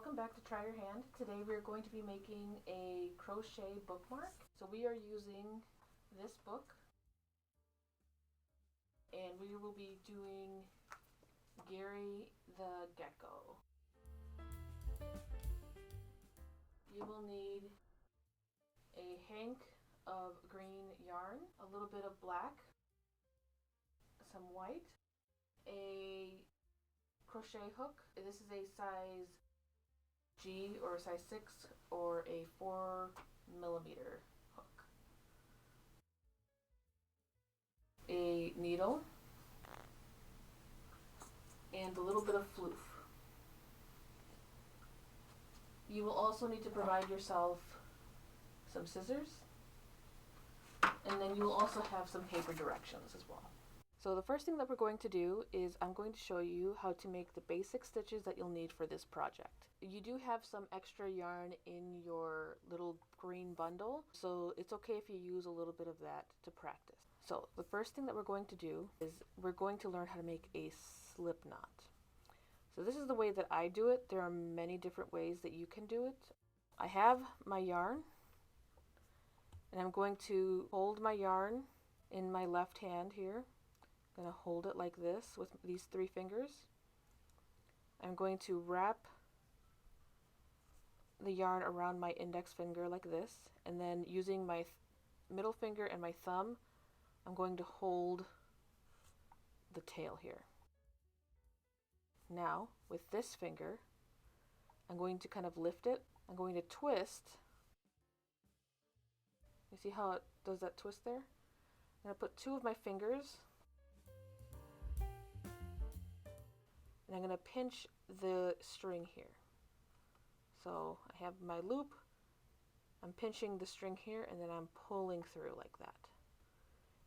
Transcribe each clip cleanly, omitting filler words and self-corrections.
Welcome back to Try Your Hand. Today we are going to be making a crochet bookmark. So we are using this book and we will be doing Gary the Gecko. You will need a hank of green yarn, a little bit of black, some white, a crochet hook. This is a size G or a size 6 or a 4mm hook. A needle and a little bit of floof. You will also need to provide yourself some scissors, and then you will also have some paper directions as well. So the first thing that we're going to do is I'm going to show you how to make the basic stitches that you'll need for this project. You do have some extra yarn in your little green bundle, so it's okay if you use a little bit of that to practice. So the first thing that we're going to do is we're going to learn how to make a slip knot. So this is the way that I do it. There are many different ways that you can do it. I have my yarn, and I'm going to hold my yarn in my left hand here. I'm going to hold it like this with these 3 fingers. I'm going to wrap the yarn around my index finger like this, and then using my middle finger and my thumb, I'm going to hold the tail here. Now, with this finger, I'm going to kind of lift it. I'm going to twist. You see how it does that twist there? I'm going to put 2 of my fingers, and I'm going to pinch the string here. So I have my loop, I'm pinching the string here, and then I'm pulling through like that.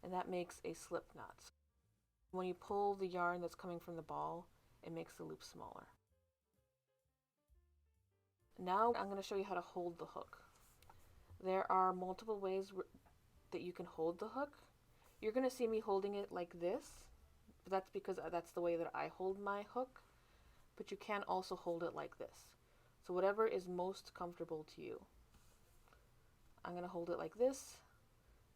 And that makes a slip knot. When you pull the yarn that's coming from the ball, it makes the loop smaller. Now I'm going to show you how to hold the hook. There are multiple ways that you can hold the hook. You're going to see me holding it like this. But that's because that's the way that I hold my hook, but you can also hold it like this. So whatever is most comfortable to you. I'm going to hold it like this.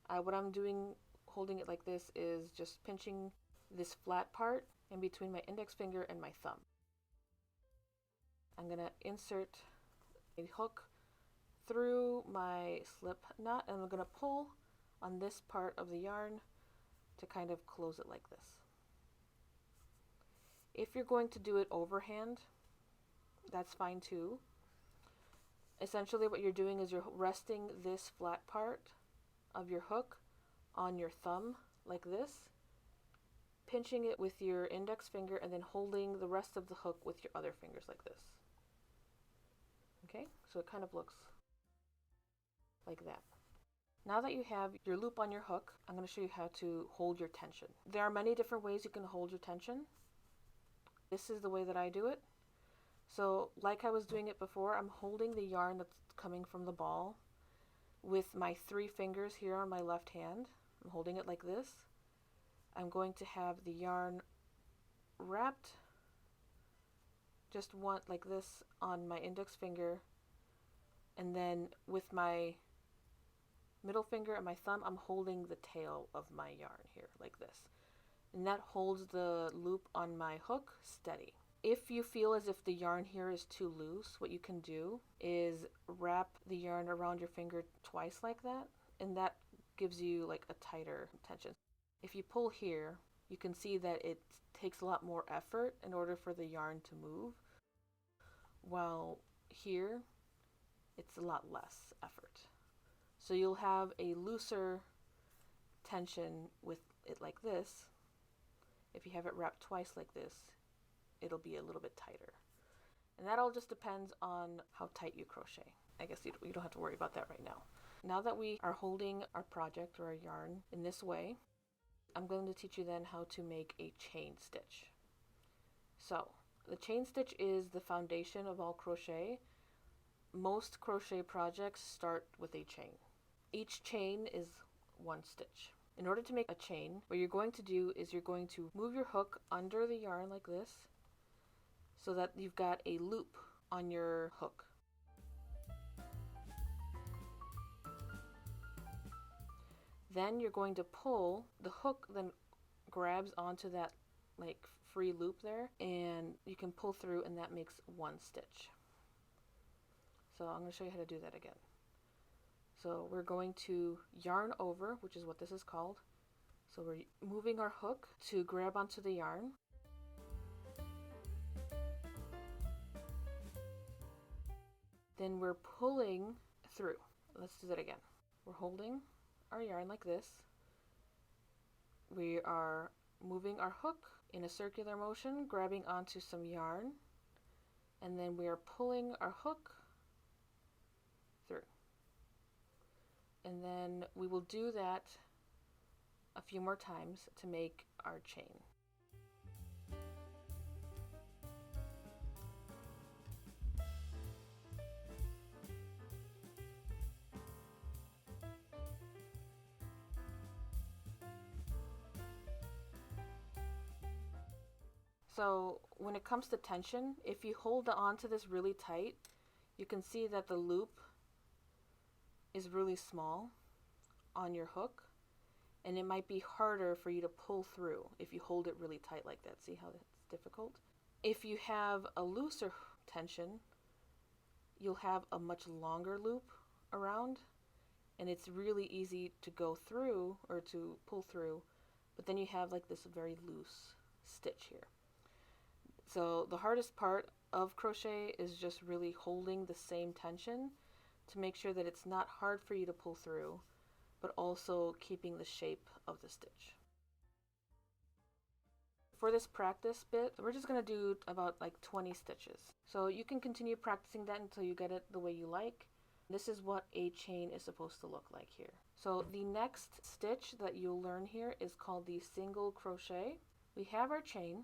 What I'm doing holding it like this is just pinching this flat part in between my index finger and my thumb. I'm going to insert a hook through my slip knot, and I'm going to pull on this part of the yarn to kind of close it like this. If you're going to do it overhand, that's fine too. Essentially what you're doing is you're resting this flat part of your hook on your thumb like this, pinching it with your index finger, and then holding the rest of the hook with your other fingers like this. Okay, so it kind of looks like that. Now that you have your loop on your hook, I'm going to show you how to hold your tension. There are many different ways you can hold your tension. This is the way that I do it. So like I was doing it before, I'm holding the yarn that's coming from the ball with my 3 fingers here on my left hand. I'm holding it like this. I'm going to have the yarn wrapped just like this on my index finger, and then with my middle finger and my thumb, I'm holding the tail of my yarn here like this. And that holds the loop on my hook steady. If you feel as if the yarn here is too loose, what you can do is wrap the yarn around your finger twice like that, and that gives you like a tighter tension. If you pull here, you can see that it takes a lot more effort in order for the yarn to move, while here it's a lot less effort. So you'll have a looser tension with it like this. If you have it wrapped twice like this, it'll be a little bit tighter. And that all just depends on how tight you crochet. I guess you don't have to worry about that right now. Now that we are holding our project or our yarn in this way, I'm going to teach you then how to make a chain stitch. So the chain stitch is the foundation of all crochet. Most crochet projects start with a chain. Each chain is 1 stitch. In order to make a chain, what you're going to do is you're going to move your hook under the yarn like this, so that you've got a loop on your hook. Then you're going to pull, the hook then grabs onto that like free loop there, and you can pull through, and that makes one stitch. So I'm going to show you how to do that again. So we're going to yarn over, which is what this is called. So we're moving our hook to grab onto the yarn. Then we're pulling through. Let's do that again. We're holding our yarn like this. We are moving our hook in a circular motion, grabbing onto some yarn, and then we are pulling our hook through. And then we will do that a few more times to make our chain. So when it comes to tension, if you hold on to this really tight, you can see that the loop is really small on your hook, and it might be harder for you to pull through if you hold it really tight like that. See how that's difficult? If you have a looser tension, you'll have a much longer loop around, and it's really easy to go through or to pull through, but then you have like this very loose stitch here. So the hardest part of crochet is just really holding the same tension to make sure that it's not hard for you to pull through, but also keeping the shape of the stitch. For this practice bit, we're just going to do about like 20 stitches. So you can continue practicing that until you get it the way you like. This is what a chain is supposed to look like here. So the next stitch that you'll learn here is called the single crochet. We have our chain.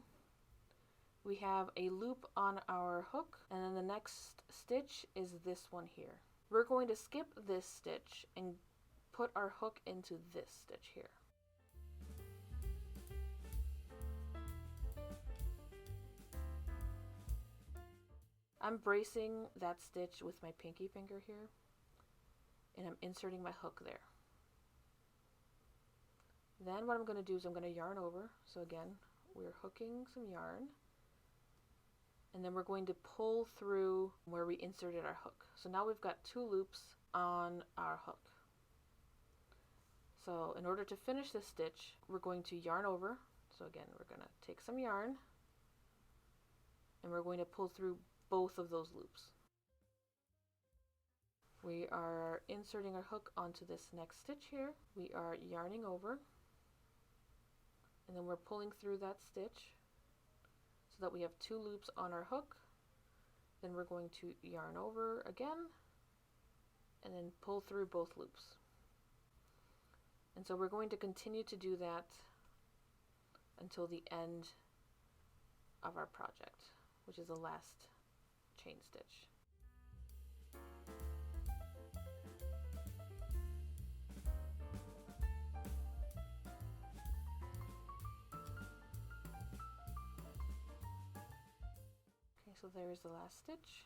We have a loop on our hook, and then the next stitch is this one here. We're going to skip this stitch and put our hook into this stitch here. I'm bracing that stitch with my pinky finger here, and I'm inserting my hook there. Then what I'm going to do is I'm going to yarn over. So again, we're hooking some yarn, and then we're going to pull through where we inserted our hook. So now we've got 2 loops on our hook. So in order to finish this stitch, we're going to yarn over. So again, we're going to take some yarn, and we're going to pull through both of those loops. We are inserting our hook onto this next stitch here. We are yarning over, and then we're pulling through that stitch so that we have 2 loops on our hook. Then we're going to yarn over again, and then pull through both loops. And so we're going to continue to do that until the end of our project, which is the last chain stitch. Okay, so there's the last stitch.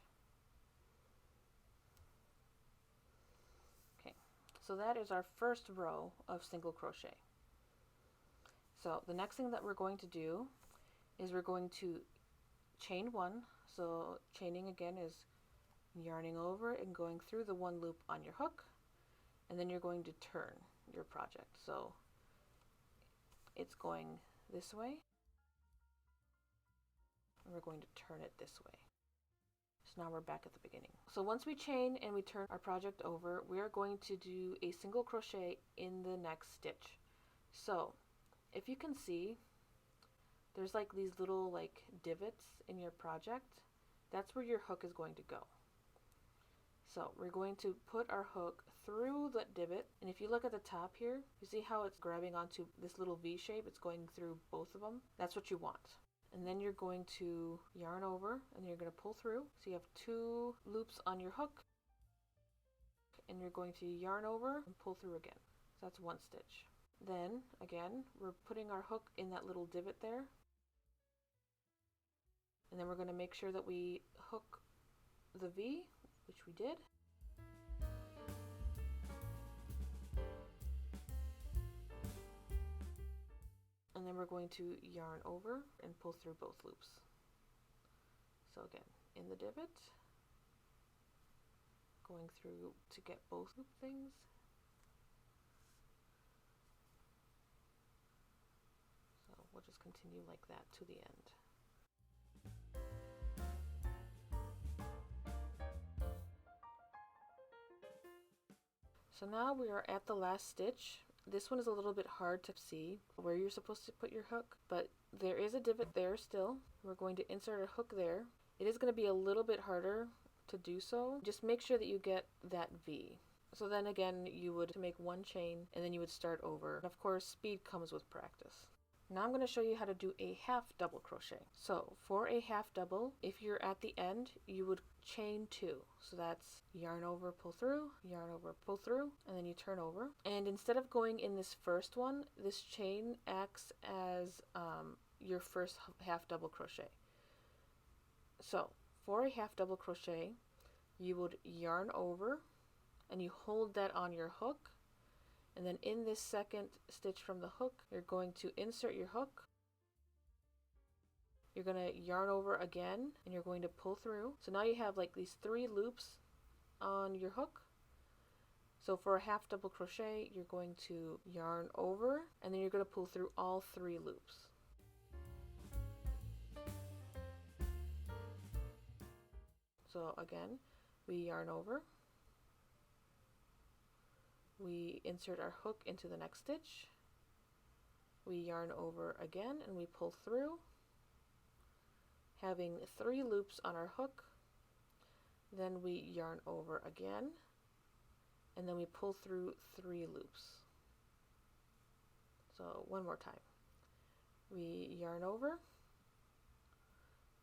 Okay, so that is our first row of single crochet. So the next thing that we're going to do is we're going to chain 1. So chaining again is yarning over and going through the 1 loop on your hook, and then you're going to turn your project. So it's going this way, and we're going to turn it this way. So now we're back at the beginning. So once we chain and we turn our project over, we are going to do a single crochet in the next stitch. So if you can see, there's like these little like divots in your project. That's where your hook is going to go. So we're going to put our hook through that divot, and if you look at the top here, you see how it's grabbing onto this little V shape. It's going through both of them. That's what you want. And then you're going to yarn over, and you're going to pull through. So you have 2 loops on your hook, and you're going to yarn over and pull through again. So that's 1 stitch. Then again, we're putting our hook in that little divot there, and then we're going to make sure that we hook the V, which we did. And then we're going to yarn over and pull through both loops. So again, in the divot, going through to get both loop things. So we'll just continue like that to the end. So now we are at the last stitch. This one is a little bit hard to see where you're supposed to put your hook, but there is a divot there still. We're going to insert a hook there. It is going to be a little bit harder to do so. Just make sure that you get that V. So then again, you would make one chain and then you would start over. And of course, speed comes with practice. Now I'm going to show you how to do a half double crochet. So for a half double, if you're at the end, you would chain 2. So that's yarn over, pull through, yarn over, pull through, and then you turn over. And instead of going in this first one, this chain acts as your first half double crochet. So for a half double crochet, you would yarn over and you hold that on your hook. And then in this second stitch from the hook, you're going to insert your hook. You're going to yarn over again and you're going to pull through. So now you have like these 3 loops on your hook. So for a half double crochet, you're going to yarn over and then you're going to pull through all 3 loops. So again, we yarn over. We insert our hook into the next stitch. We yarn over again and we pull through, having 3 loops on our hook. Then we yarn over again and then we pull through 3 loops. So one more time. We yarn over,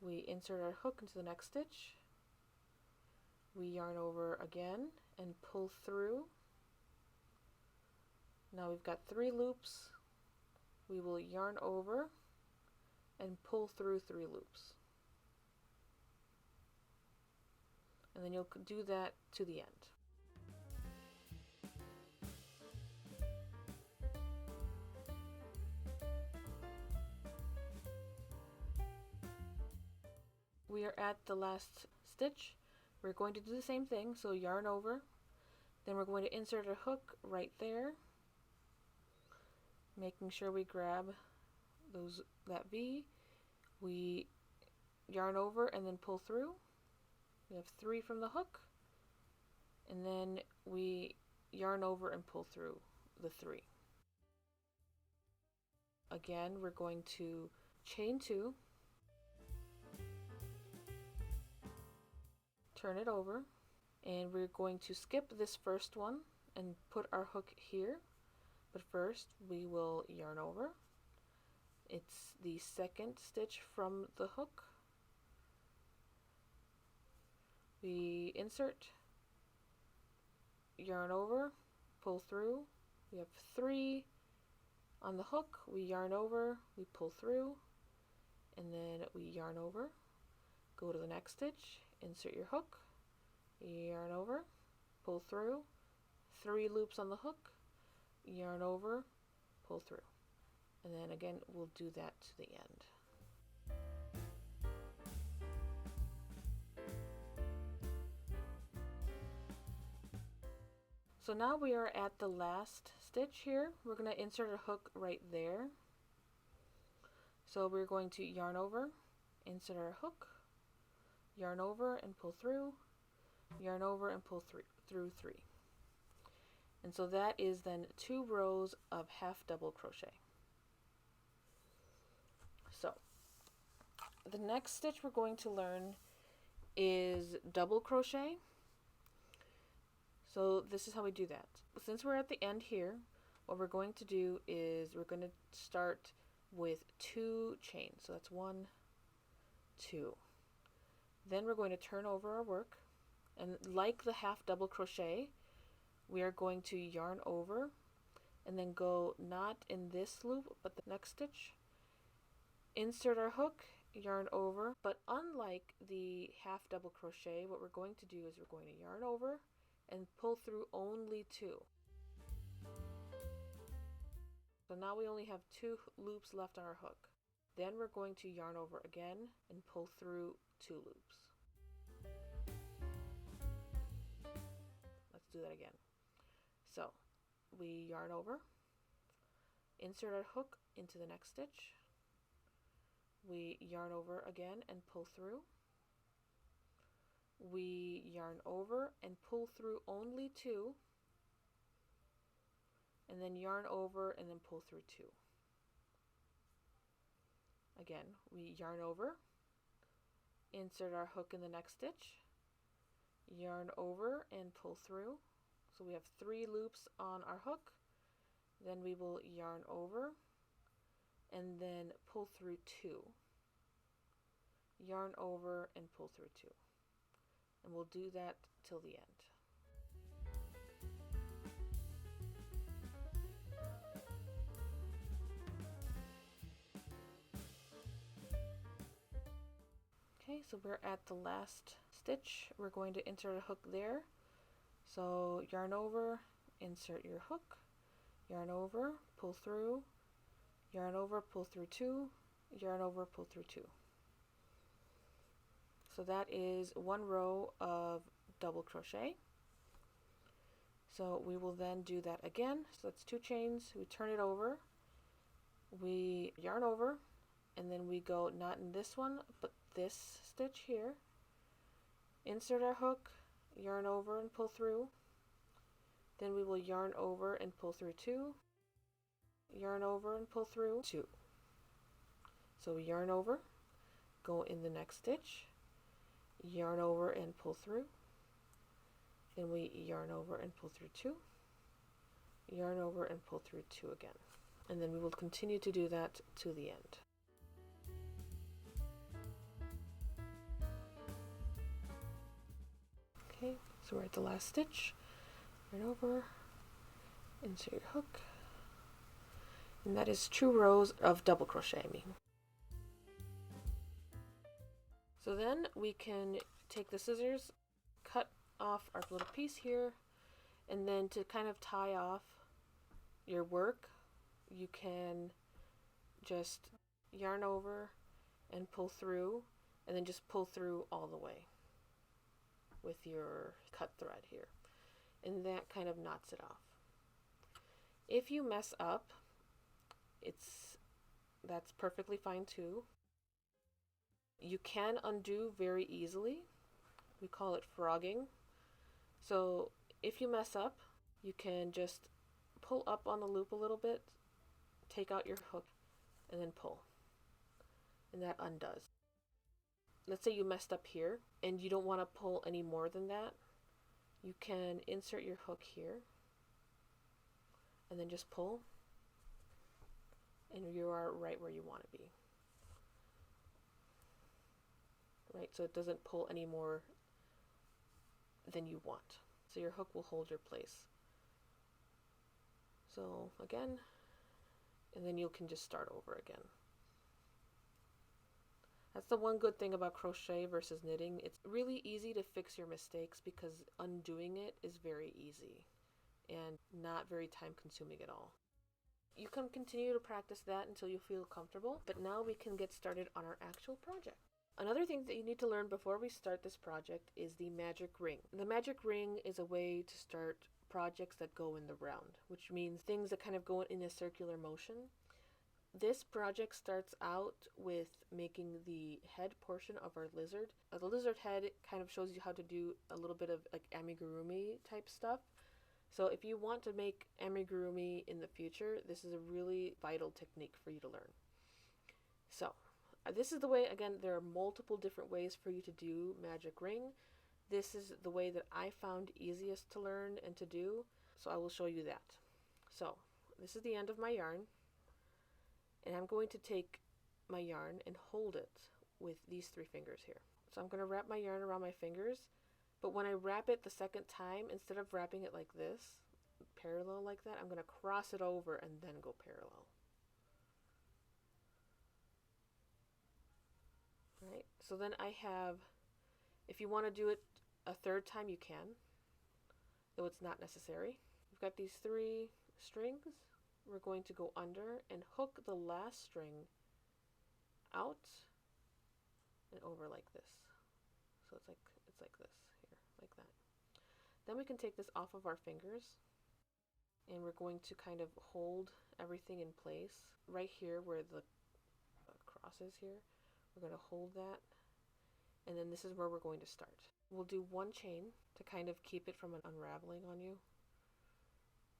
we insert our hook into the next stitch, we yarn over again and pull through. Now we've got 3 loops. We will yarn over and pull through 3 loops. And then you'll do that to the end. We are at the last stitch. We're going to do the same thing, so yarn over. Then we're going to insert a hook right there, making sure we grab that V. We yarn over and then pull through. We have 3 from the hook, and then we yarn over and pull through the 3. Again, we're going to chain 2, turn it over, and we're going to skip this first one and put our hook here. But first we will yarn over. It's the second stitch from the hook. We insert, yarn over, pull through. We have 3 on the hook. We yarn over, we pull through, and then we yarn over. Go to the next stitch, insert your hook, yarn over, pull through, 3 loops on the hook, yarn over, pull through, and then again we'll do that to the end. So now we are at the last stitch here. We're going to insert a hook right there. So we're going to yarn over, insert our hook, yarn over and pull through, yarn over and pull through 3. And so that is then 2 rows of half double crochet. So the next stitch we're going to learn is double crochet. So this is how we do that. Since we're at the end here, what we're going to do is we're going to start with 2 chains. So that's 1, 2. Then we're going to turn over our work, and like the half double crochet, we are going to yarn over and then go not in this loop but the next stitch, insert our hook, yarn over, but unlike the half double crochet, what we're going to do is we're going to yarn over and pull through only 2. So now we only have 2 loops left on our hook. Then we're going to yarn over again and pull through 2 loops. Let's do that again. So we yarn over, insert our hook into the next stitch, we yarn over again and pull through, we yarn over and pull through only 2, and then yarn over and then pull through 2. Again, we yarn over, insert our hook in the next stitch, yarn over and pull through. So we have 3 loops on our hook. Then we will yarn over and then pull through 2. Yarn over and pull through 2. And we'll do that till the end. Okay, so we're at the last stitch. We're going to insert a hook there. So yarn over, insert your hook, yarn over, pull through, yarn over, pull through 2, yarn over, pull through 2. So that is 1 row of double crochet. So we will then do that again. So that's 2 chains. We turn it over, we yarn over, and then we go not in this one, but this stitch here. Insert our hook, yarn over and pull through. Then we will yarn over and pull through 2, yarn over and pull through 2. So we yarn over, go in the next stitch, yarn over and pull through. Then we yarn over and pull through 2, yarn over and pull through 2 again. And then we will continue to do that to the end. Okay, so we're at the last stitch. Yarn over, insert your hook, and that is 2 rows of double crochet. So then we can take the scissors, cut off our little piece here, and then to kind of tie off your work, you can just yarn over and pull through, and then just pull through all the way with your cut thread here, and that kind of knots it off. If you mess up, that's perfectly fine too. You can undo very easily. We call it frogging. So if you mess up, you can just pull up on the loop a little bit, take out your hook, and then pull, and that undoes. Let's say you messed up here and you don't want to pull any more than that. You can insert your hook here and then just pull, and you are right where you want to be. Right, so it doesn't pull any more than you want. So your hook will hold your place. So again, and then you can just start over again. That's the one good thing about crochet versus knitting. It's really easy to fix your mistakes because undoing it is very easy and not very time consuming at all. You can continue to practice that until you feel comfortable, but now we can get started on our actual project. Another thing that you need to learn before we start this project is the magic ring. The magic ring is a way to start projects that go in the round, which means things that kind of go in a circular motion. This project starts out with making the head portion of our lizard. The lizard head kind of shows you how to do a little bit of like amigurumi type stuff. So if you want to make amigurumi in the future, this is a really vital technique for you to learn. So this is the way, again, there are multiple different ways for you to do magic ring. This is the way that I found easiest to learn and to do, so I will show you that. So this is the end of my yarn, and I'm going to take my yarn and hold it with these 3 fingers here. So I'm going to wrap my yarn around my fingers, but when I wrap it the second time, instead of wrapping it like this, parallel like that, I'm going to cross it over and then go parallel. So then I have, if you want to do it a third time, you can, though it's not necessary. We've got these 3 strings. We're going to go under and hook the last string out and over like this. So it's like this here, like that. Then we can take this off of our fingers, and we're going to kind of hold everything in place right here where the cross is here. We're going to hold that, and then this is where we're going to start. We'll do 1 chain to kind of keep it from unraveling on you,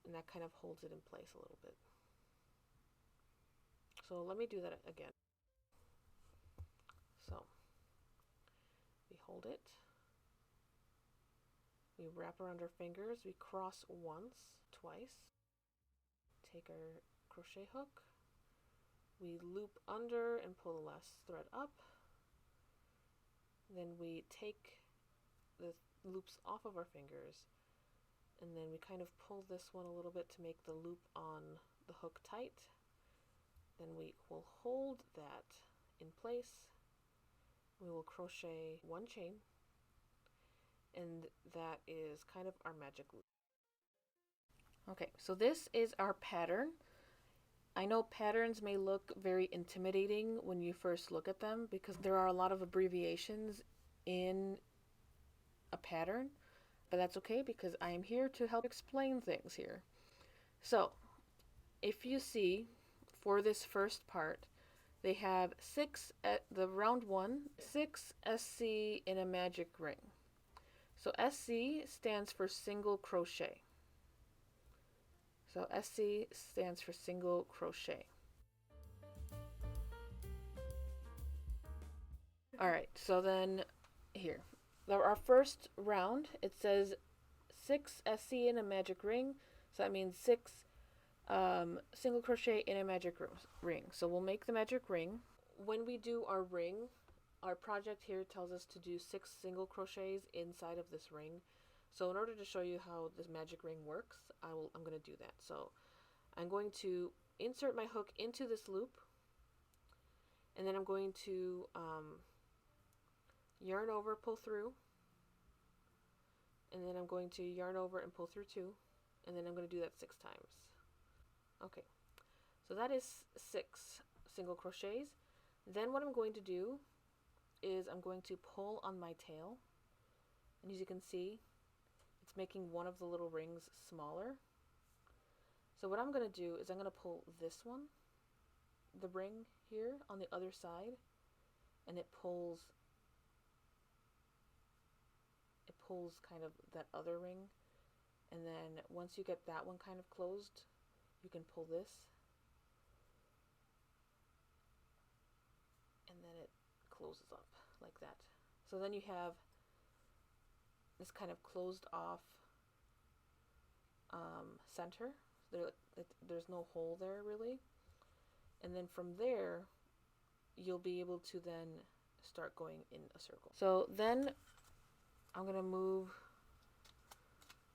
and that kind of holds it in place a little bit. So let me do that again. So we hold it, we wrap around our fingers, we cross once, twice, take our crochet hook, we loop under and pull the last thread up, then we take the loops off of our fingers, and then we kind of pull this one a little bit to make the loop on the hook tight. Then we will hold that in place. We will crochet 1 chain, and that is kind of our magic loop. Okay, so this is our pattern. I know patterns may look very intimidating when you first look at them because there are a lot of abbreviations in a pattern, but that's okay because I am here to help explain things here. So if you see, for this first part, they have 6 at the round 1, 6 SC in a magic ring. So SC stands for single crochet. So SC stands for single crochet. Alright, so then here. Our first round, it says 6 SC in a magic ring. So that means 6 single crochet in a magic ring. So we'll make the magic ring. When we do our ring, our project here tells us to do 6 single crochets inside of this ring. So in order to show you how this magic ring works, I'm going to do that. So I'm going to insert my hook into this loop, and then I'm going to yarn over, pull through, and then I'm going to yarn over and pull through 2, and then I'm going to do that 6 times. Okay, so that is 6 single crochets. Then what I'm going to do is I'm going to pull on my tail, and as you can see, it's making one of the little rings smaller. So what I'm going to do is I'm going to pull this one, the ring here on the other side, and it pulls kind of that other ring, and then once you get that one kind of closed, you can pull this, and then it closes up like that. So then you have this kind of closed off center. There's no hole there really, and then from there you'll be able to then start going in a circle. So then I'm going to move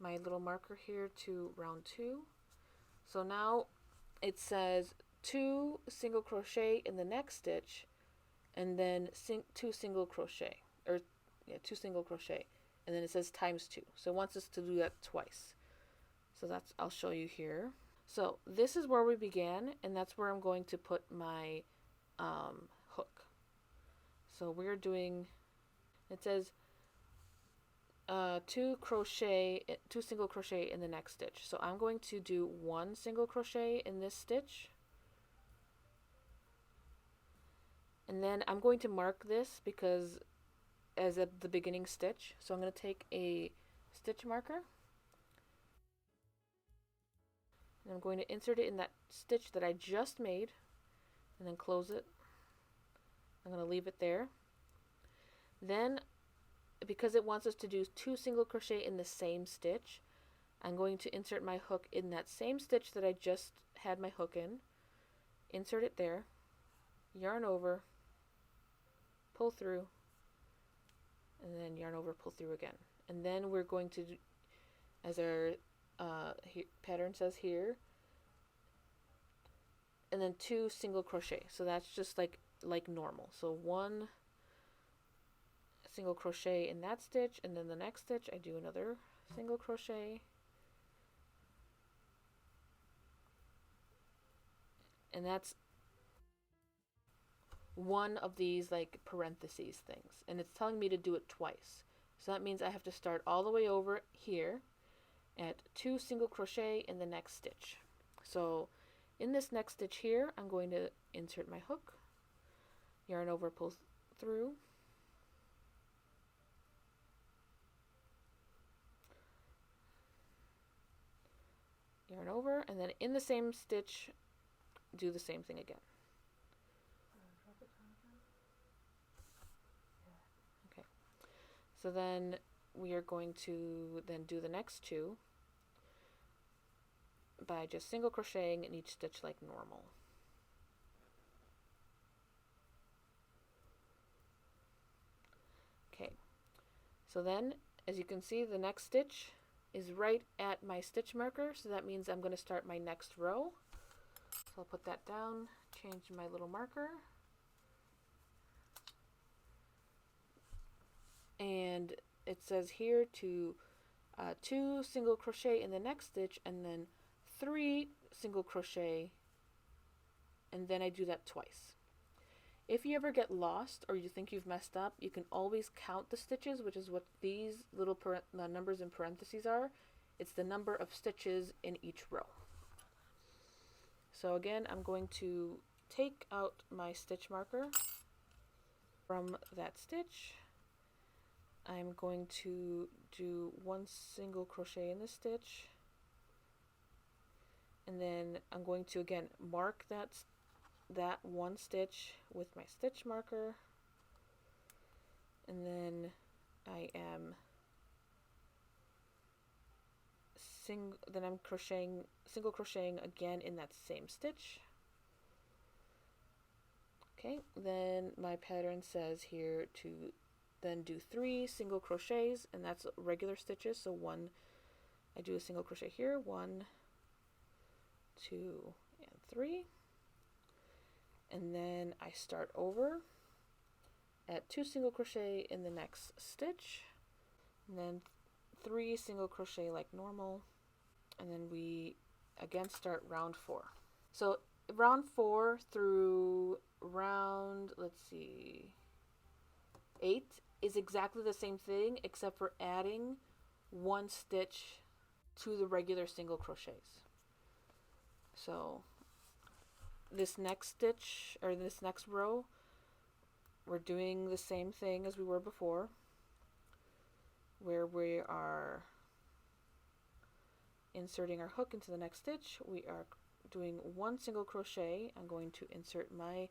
my little marker here to round 2. So now it says 2 single crochet in the next stitch, and then 2 single crochet, or 2 single crochet, and then it says times 2. So it wants us to do that twice. So I'll show you here. So this is where we began, and that's where I'm going to put my hook. So we're doing, it says 2 single crochet in the next stitch. So I'm going to do 1 single crochet in this stitch, and then I'm going to mark this because as at the beginning stitch. So I'm going to take a stitch marker, and I'm going to insert it in that stitch that I just made, and then close it. I'm going to leave it there. Then, because it wants us to do 2 single crochet in the same stitch, I'm going to insert my hook in that same stitch that I just had my hook in, insert it there, yarn over, pull through, and then yarn over, pull through again. And then we're going to do, as our pattern says here, and then 2 single crochet. So that's just like normal. So 1 single crochet in that stitch, and then the next stitch I do another single crochet, and that's one of these like parentheses things, and it's telling me to do it twice. So that means I have to start all the way over here at 2 single crochet in the next stitch. So in this next stitch here, I'm going to insert my hook, yarn over, pull through, yarn over, and then in the same stitch do the same thing again. Okay, so then we are going to then do the next two by just single crocheting in each stitch like normal. Okay, so then as you can see, the next stitch is right at my stitch marker, so that means I'm going to start my next row. So I'll put that down, change my little marker, and it says here to 2 single crochet in the next stitch and then 3 single crochet, and then I do that twice. If you ever get lost or you think you've messed up, you can always count the stitches, which is what these little numbers in parentheses are. It's the number of stitches in each row. So again, I'm going to take out my stitch marker from that stitch. I'm going to do 1 single crochet in the stitch, and then I'm going to again mark that one stitch with my stitch marker, and then I am single crocheting again in that same stitch. Okay, then my pattern says here to then do 3 single crochets, and that's regular stitches. So I do a single crochet here, 1, 2, and 3, and then I start over at 2 single crochet in the next stitch, and then 3 single crochet like normal, and then we again start round 4. So round 4 through round, let's see, 8 is exactly the same thing, except for adding 1 stitch to the regular single crochets. So this next stitch, or this next row, we're doing the same thing as we were before, where we are inserting our hook into the next stitch. We are doing 1 single crochet. I'm going to insert my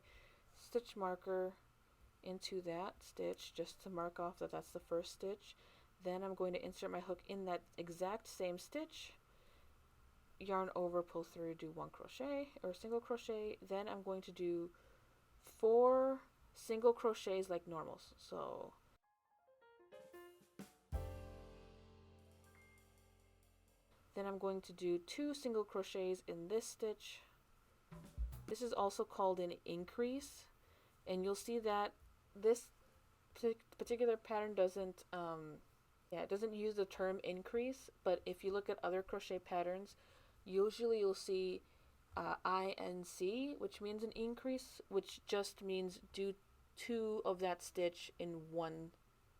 stitch marker into that stitch just to mark off that that's the first stitch. Then I'm going to insert my hook in that exact same stitch, yarn over, pull through, do 1 crochet or single crochet. Then I'm going to do 4 single crochets like normal. So then I'm going to do 2 single crochets in this stitch. This is also called an increase, and you'll see that this particular pattern doesn't use the term increase, but if you look at other crochet patterns, usually you'll see INC, which means an increase, which just means do 2 of that stitch in 1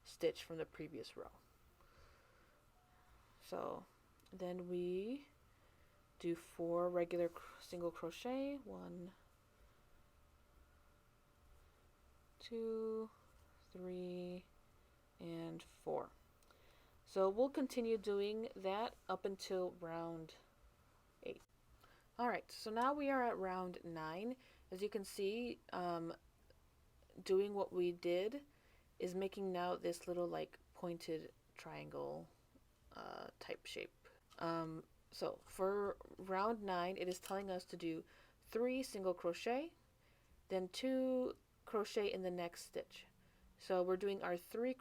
stitch from the previous row. So then we do 4 regular single crochet, 1, 2, 3, and 4. So we'll continue doing that up until round 8. Alright, so now we are at round 9. As you can see, doing what we did is making now this little like pointed triangle type shape. So for round 9, it is telling us to do 3 single crochet, then 2 crochet in the next stitch. So we're doing our 3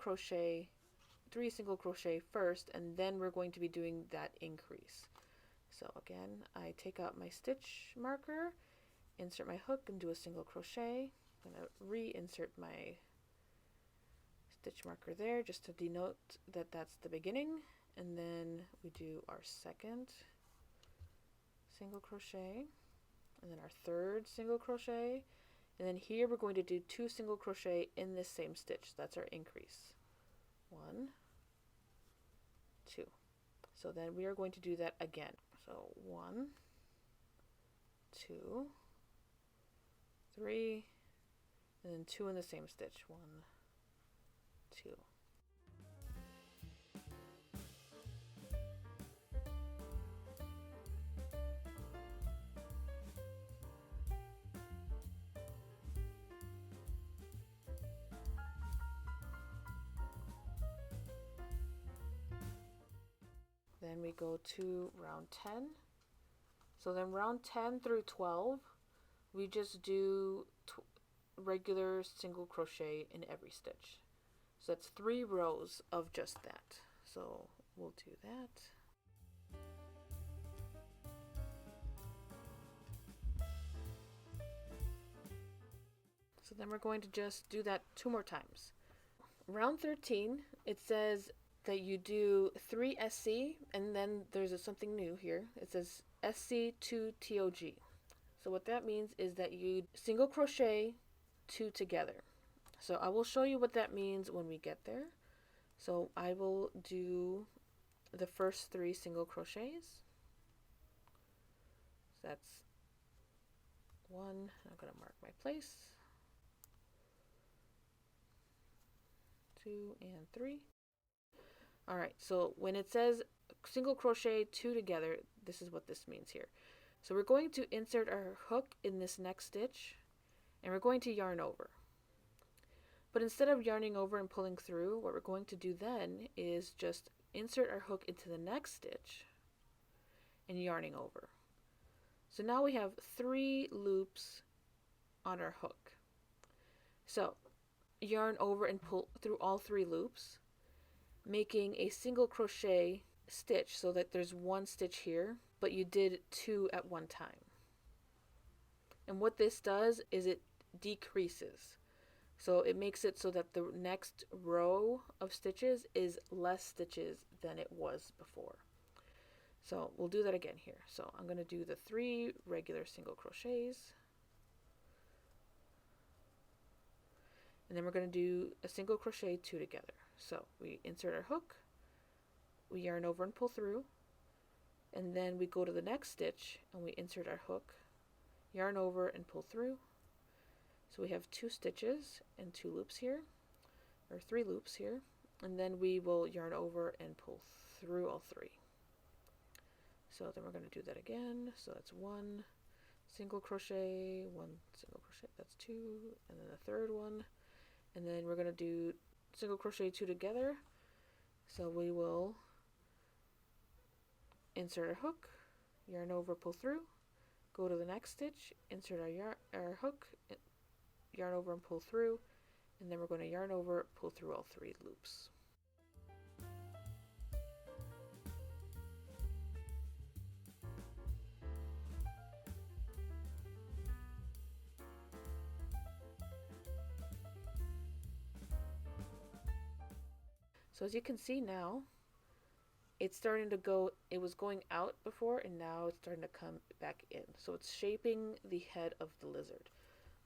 single crochet first, and then we're going to be doing that increase. So again, I take out my stitch marker, insert my hook, and do a single crochet. I'm going to reinsert my stitch marker there just to denote that that's the beginning, and then we do our second single crochet, and then our third single crochet, and then here we're going to do 2 single crochet in this same stitch. That's our increase. 1, 2. So then we are going to do that again. So 1, 2, 3, and then 2 in the same stitch. 1, 2. Then we go to round 10. So then round 10 through 12, we just do regular single crochet in every stitch. So that's 3 rows of just that. So we'll do that. So then we're going to just do that 2 more times. Round 13, it says that you do 3 SC, and then there's something new here. It says SC 2 TOG. So what that means is that you single crochet 2 together. So I will show you what that means when we get there. So I will do the first 3 single crochets. So that's 1. I'm going to mark my place. 2 and 3. Alright, so when it says single crochet 2 together, this is what this means here. So we're going to insert our hook in this next stitch, and we're going to yarn over. But instead of yarning over and pulling through, what we're going to do then is just insert our hook into the next stitch and yarning over. So now we have 3 loops on our hook. So yarn over and pull through all 3 loops, making a single crochet stitch so that there's 1 stitch here, but you did 2 at one time. And what this does is it decreases. So it makes it so that the next row of stitches is less stitches than it was before. So we'll do that again here. So I'm going to do the 3 regular single crochets. And then we're going to do a single crochet 2 together. So we insert our hook, we yarn over and pull through, and then we go to the next stitch and we insert our hook, yarn over and pull through. So we have 2 stitches and 2 loops here, or 3 loops here, and then we will yarn over and pull through all 3. So then we're going to do that again. So that's 1 single crochet, 1 single crochet, that's 2, and then the third one, and then we're going to do single crochet 2 together. So we will insert our hook, yarn over, pull through, go to the next stitch, insert our hook, yarn over and pull through, and then we're going to yarn over, pull through all 3 loops. So as you can see now, it's starting to go, it was going out before, and now it's starting to come back in. So it's shaping the head of the lizard.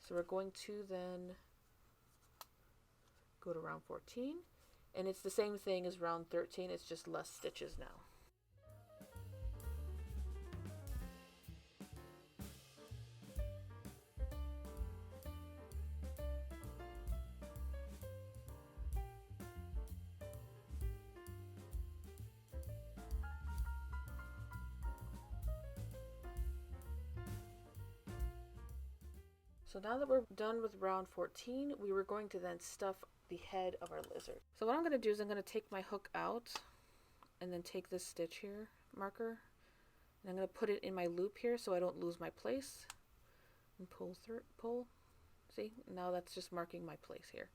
So we're going to then go to round 14, and it's the same thing as round 13, it's just less stitches now. So now that we're done with round 14, we were going to then stuff the head of our lizard. So what I'm going to do is I'm going to take my hook out and then take this stitch here, marker, and I'm going to put it in my loop here so I don't lose my place, and pull through, pull. See, now that's just marking my place here.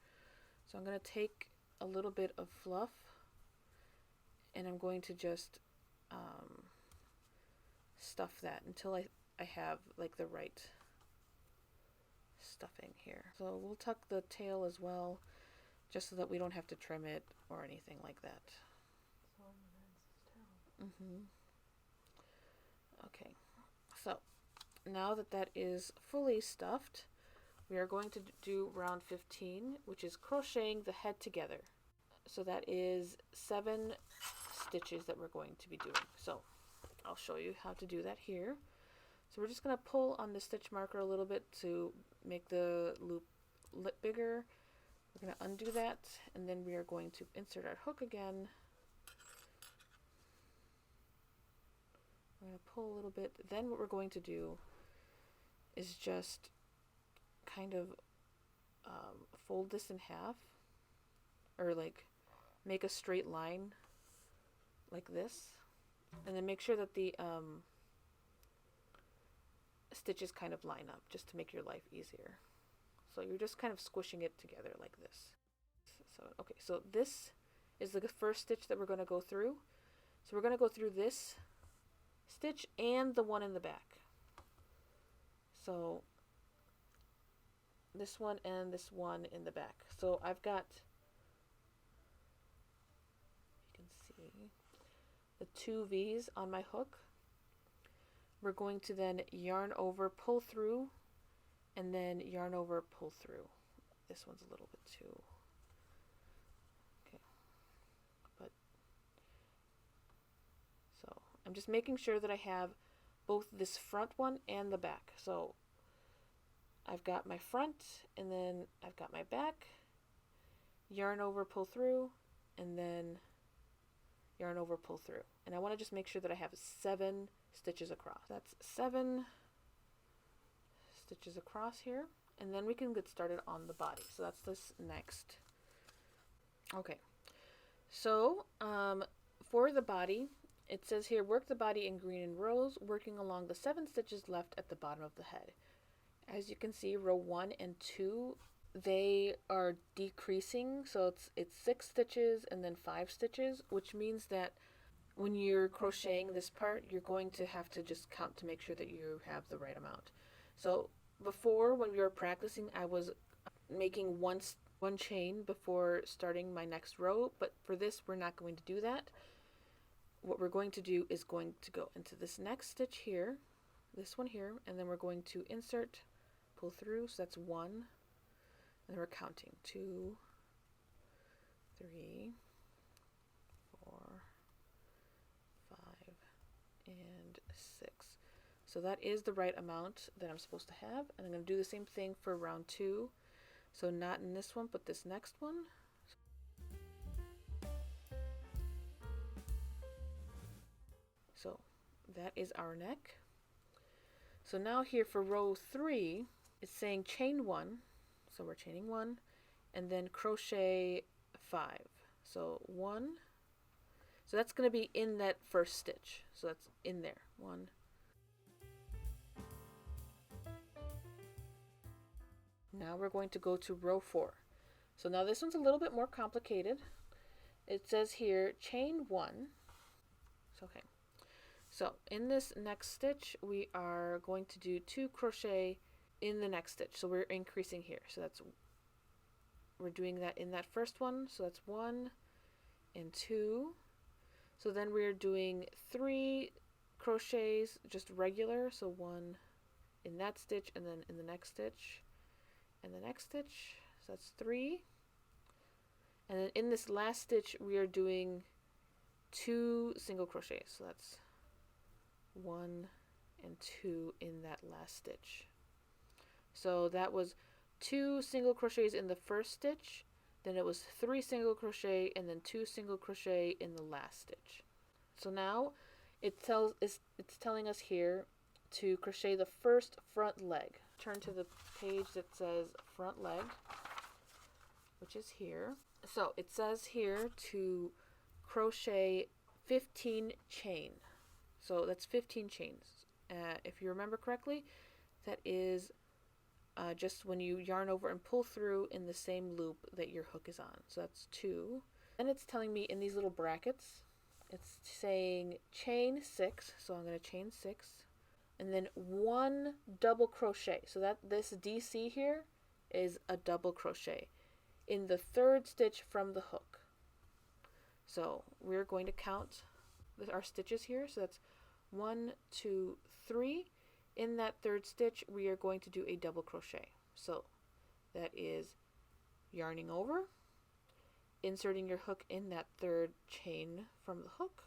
So I'm going to take a little bit of fluff and I'm going to just stuff that until I have like the right stuffing here. So we'll tuck the tail as well, just so that we don't have to trim it or anything like that. Okay, so now that that is fully stuffed, we are going to do round 15, which is crocheting the head together. So that is 7 stitches that we're going to be doing. So I'll show you how to do that here. So we're just going to pull on the stitch marker a little bit to make the loop bigger. We're going to undo that, and then we are going to insert our hook again. We're going to pull a little bit. Then what we're going to do is just kind of fold this in half, or like make a straight line like this, and then make sure that the stitches kind of line up, just to make your life easier. So you're just kind of squishing it together like this. So okay, so this is the first stitch that we're going to go through. So we're going to go through this stitch and the one in the back. So this one and this one in the back. So I've got, you can see the 2 V's on my hook. We're going to then yarn over, pull through, and then yarn over, pull through. This one's a little bit too, okay, but so I'm just making sure that I have both this front one and the back. So I've got my front, and then I've got my back, yarn over, pull through, and then yarn over, pull through. And I want to just make sure that I have 7 stitches across. That's 7 stitches across here, and then we can get started on the body. So that's this next. Okay, so for the body, it says here, work the body in green in rows, working along the 7 stitches left at the bottom of the head. As you can see, row 1 and 2, they are decreasing, so it's 6 stitches and then 5 stitches, which means that when you're crocheting this part, you're going to have to just count to make sure that you have the right amount. So before, when we were practicing, I was making one chain before starting my next row, but for this, we're not going to do that. What we're going to do is going to go into this next stitch here, this one here, and then we're going to insert, pull through, so that's 1, and then we're counting 2, 3, 4, 5, and 6. So that is the right amount that I'm supposed to have, and I'm going to do the same thing for round 2. So not in this one, but this next one. So that is our neck. So now here for row 3, it's saying chain 1. So we're chaining 1, and then crochet 5. So 1. So that's going to be in that first stitch. So that's in there. 1. Now we're going to go to row 4. So now this one's a little bit more complicated. It says here chain 1. So, okay. So in this next stitch, we are going to do 2 crochet in the next stitch. So we're increasing here. So that's, we're doing that in that first one. So that's 1 and 2. So then we're doing 3 crochets, just regular. So 1 in that stitch, and then in the next stitch, and the next stitch. So that's 3. And then in this last stitch, we are doing 2 single crochets. So that's 1 and 2 in that last stitch. So that was 2 single crochets in the first stitch, then it was 3 single crochet, and then 2 single crochet in the last stitch. So now it's telling us here to crochet the first front leg. Turn to the page that says front leg, which is here. So it says here to crochet 15 chain. So that's 15 chains. If you remember correctly, that is just when you yarn over and pull through in the same loop that your hook is on. So that's 2. Then it's telling me in these little brackets, it's saying chain 6. So I'm going to chain 6. And then 1 double crochet. So that this DC here is a double crochet. in the third stitch from the hook. So we're going to count our stitches here. So that's 1, 2, 3. In that third stitch, we are going to do a double crochet. So that is yarning over, inserting your hook in that third chain from the hook,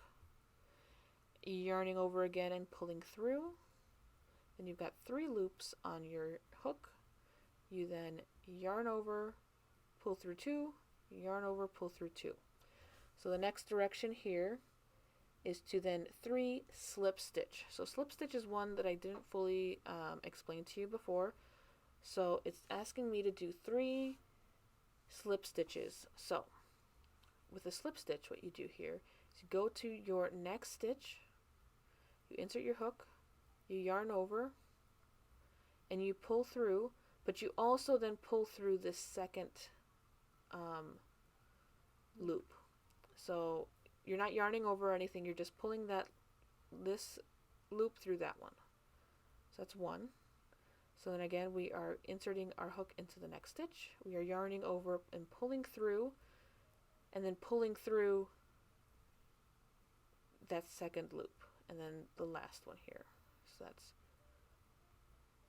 yarning over again and pulling through. Then you've got 3 loops on your hook. You then yarn over, pull through 2, yarn over, pull through 2. So the next direction here is to then 3 slip stitch. So slip stitch is one that I didn't fully explain to you before. So it's asking me to do 3 slip stitches. So with a slip stitch, what you do here is you go to your next stitch, you insert your hook, you yarn over, and you pull through, but you also then pull through this second loop. So you're not yarning over or anything, you're just pulling this loop through that one. So that's 1. So then again, we are inserting our hook into the next stitch. We are yarning over and pulling through, and then pulling through that second loop, and then the last one here. So that's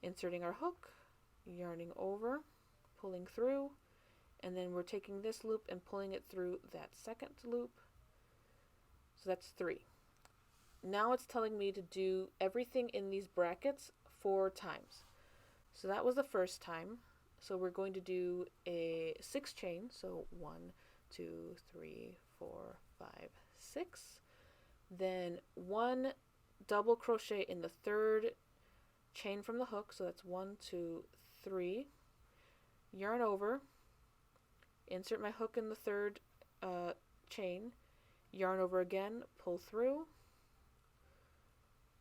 inserting our hook, yarning over, pulling through, and then we're taking this loop and pulling it through that second loop. So that's 3. Now it's telling me to do everything in these brackets 4 times. So that was the first time. So we're going to do a 6 chain. So 1, 2, 3, 4, 5, 6. Then 1 double crochet in the third chain from the hook. So that's 1, 2, 3. Yarn over. Insert my hook in the third chain. Yarn over again, pull through,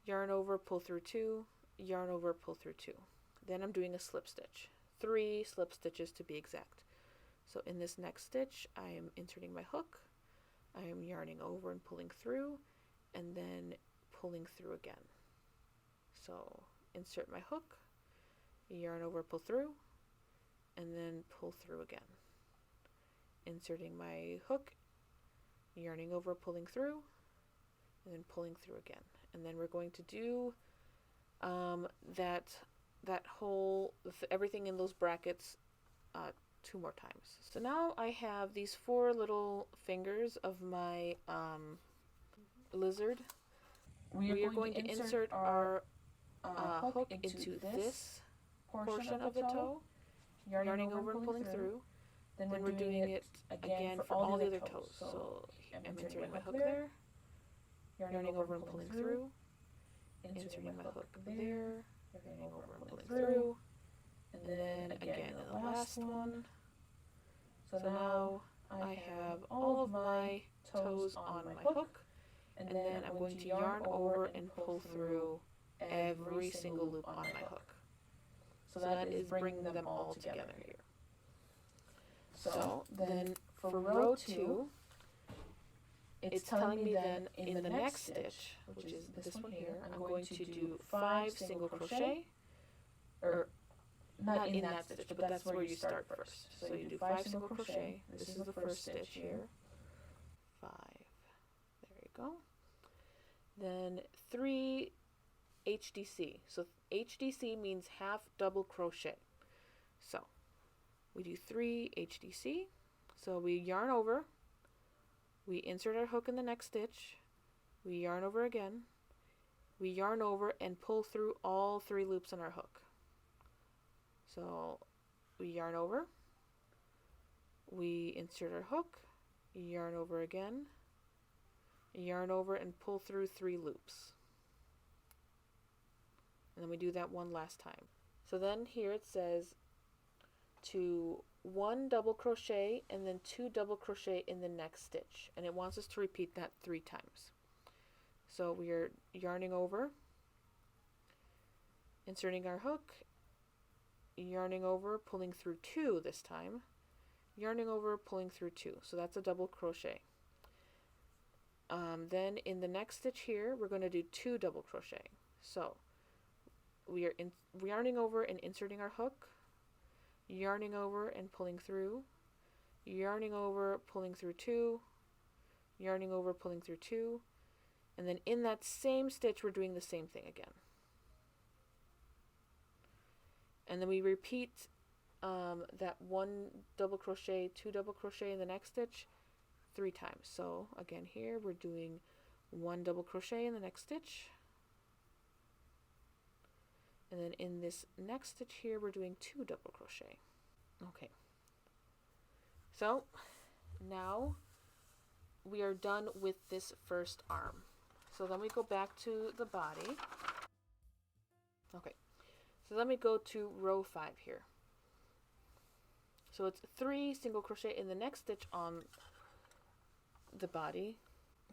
yarn over, pull through 2, yarn over, pull through 2. Then I'm doing a slip stitch, 3 slip stitches to be exact. So in this next stitch, I am inserting my hook, I am yarning over and pulling through, and then pulling through again. So insert my hook, yarn over, pull through, and then pull through again. Inserting my hook, yarning over, pulling through, and then pulling through again. And then we're going to do that whole everything in those brackets 2 more times. So now I have these 4 little fingers of my lizard. We are going to insert our hook into this portion of the toe, yarning over and pulling through. Then we're doing it again for all the other toes. So I'm inserting my hook there, yarning over and pulling through, inserting my hook there, yarning over and pulling through, and then again in the last one. So now I have all of my toes on my hook, and then I'm going to yarn over and pull through every single loop on my hook. So that is bringing them all together here. So then for row 2, it's telling me then in the next stitch, which is this one here, I'm going to do 5 single crochet, or not in that stitch, but that's where you start first. So you do 5 single crochet. This is the first stitch here. 5. There you go. Then 3 HDC. So HDC means half double crochet. So we do 3 HDC. So we yarn over, we insert our hook in the next stitch, we yarn over again, we yarn over and pull through all 3 loops on our hook. So we yarn over, we insert our hook, yarn over again, yarn over and pull through 3 loops. And then we do that one last time. So then here it says to 1 double crochet and then 2 double crochet in the next stitch, and it wants us to repeat that 3 times. So we are yarning over, inserting our hook, yarning over, pulling through 2 this time, yarning over, pulling through 2. So that's a double crochet. Then in the next stitch here, we're going to do 2 double crochet. So we are yarning over and inserting our hook, yarning over and pulling through, yarning over, pulling through 2, yarning over, pulling through 2, and then in that same stitch we're doing the same thing again. And then we repeat that 1 double crochet, 2 double crochet in the next stitch 3 times. So again here we're doing 1 double crochet in the next stitch, and then in this next stitch here we're doing 2 double crochet. Okay, so now we are done with this first arm. So then we go back to the body. Okay, so let me go to row 5 here. So it's 3 single crochet in the next stitch on the body.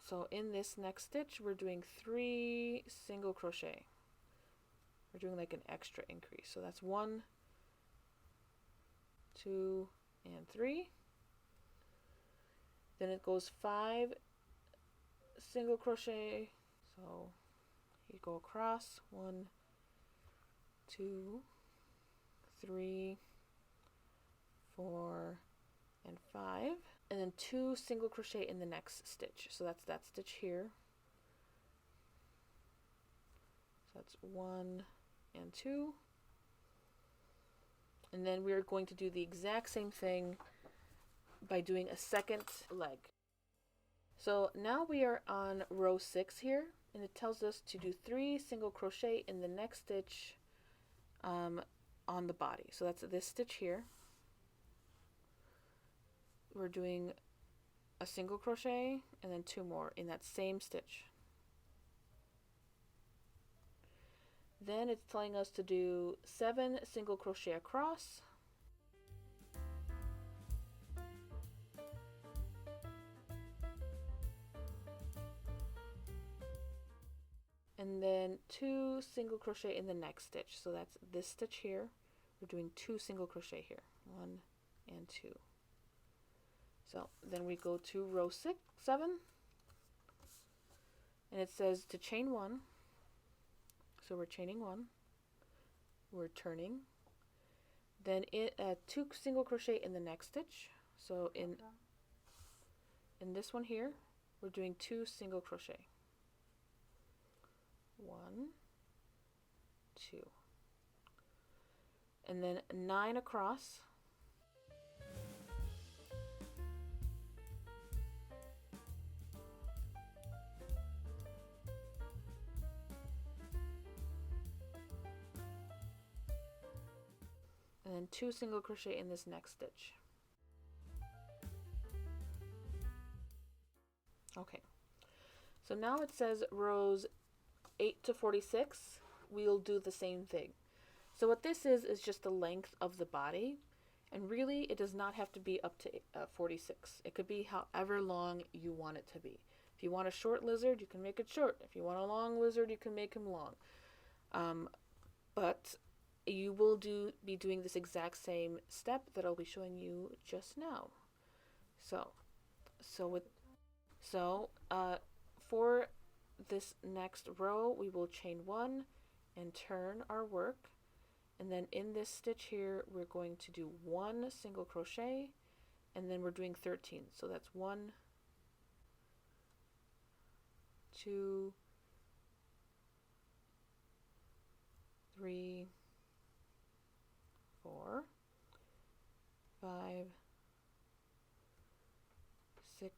So in this next stitch we're doing 3 single crochet. We're doing like an extra increase. So that's 1, 2, and 3. Then it goes 5 single crochet. So you go across 1, 2, 3, 4, and 5, and then 2 single crochet in the next stitch. So that's that stitch here. So that's 1 and 2. And then we're going to do the exact same thing by doing a second leg. So now we are on row 6 here, and it tells us to do 3 single crochet in the next stitch on the body. So that's this stitch here. We're doing a single crochet and then 2 more in that same stitch. Then it's telling us to do 7 single crochet across, and then 2 single crochet in the next stitch. So that's this stitch here. We're doing 2 single crochet here, 1 and 2. So then we go to row 7, and it says to chain 1. So we're chaining 1, we're turning, then 2 single crochet in the next stitch. So in this one here we're doing 2 single crochet, 1, 2, and then 9 across, and then 2 single crochet in this next stitch. Okay, so now it says rows 8 to 46, we'll do the same thing. So what this is just the length of the body, and really it does not have to be up to 46. It could be however long you want it to be. If you want a short lizard, you can make it short. If you want a long lizard, you can make him long. But you will be doing this exact same step that I'll be showing you just now. For this next row, we will chain 1 and turn our work, and then in this stitch here we're going to do 1 single crochet, and then we're doing 13. So that's 1, 2, 3, 4, 5, 6,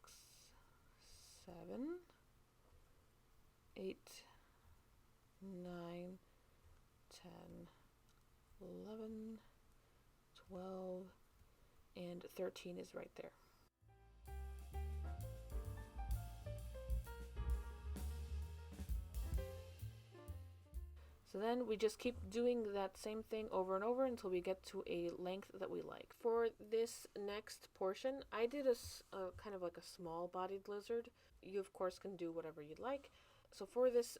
7, 8, 9, 10, 11, 12, and 13 is right there. So then we just keep doing that same thing over and over until we get to a length that we like. For this next portion, I did a kind of like a small bodied lizard. You of course can do whatever you'd like. So for this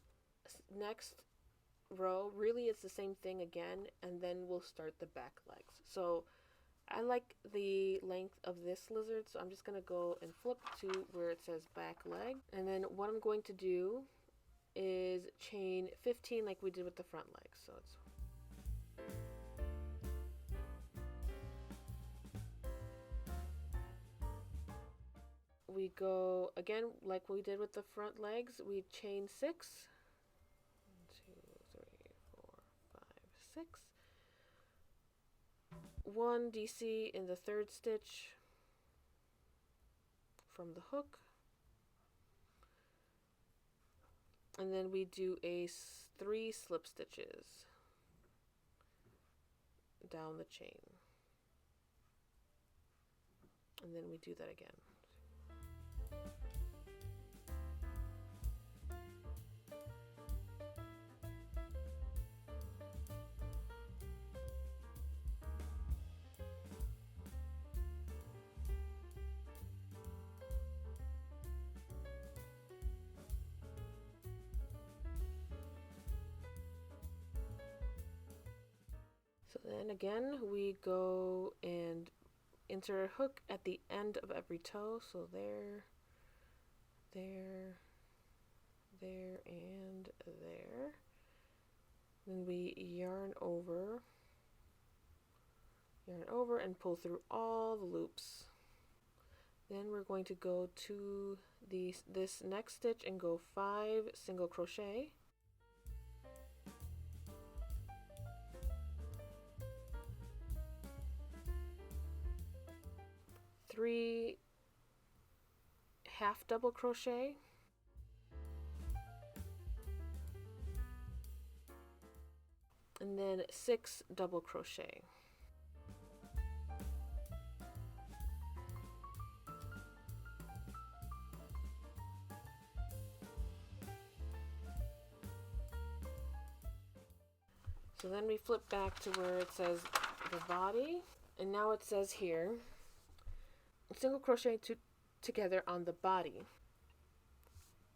next row, really it's the same thing again, and then we'll start the back legs. So I like the length of this lizard, so I'm just going to go and flip to where it says back leg. And then what I'm going to do is chain 15 like we did with the front leg. So it's we go again like we did with the front legs. We chain 6. 1, 2, 3, 4, 5, 6. 1 DC in the 3rd stitch from the hook, and then we do 3 slip stitches down the chain, and then we do that again. So then again, we go and insert a hook at the end of every toe. So there, there, there, and there. Then we yarn over and pull through all the loops. Then we're going to go to this next stitch and go 5 single crochet. 3 half double crochet, and then 6 double crochet. So then we flip back to where it says the body, and now it says here single crochet together on the body.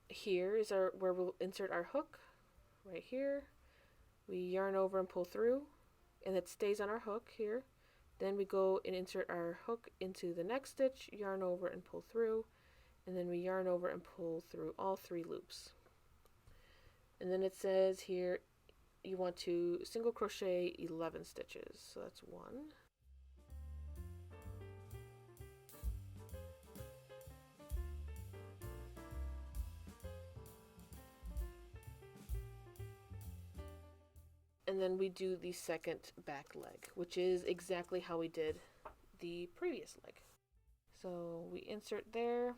Here is where we'll insert our hook, right here. We yarn over and pull through, and it stays on our hook here. Then we go and insert our hook into the next stitch, yarn over and pull through, and then we yarn over and pull through all 3 loops. And then it says here you want to single crochet 11 stitches. So that's 1, and then we do the second back leg, which is exactly how we did the previous leg. So we insert there,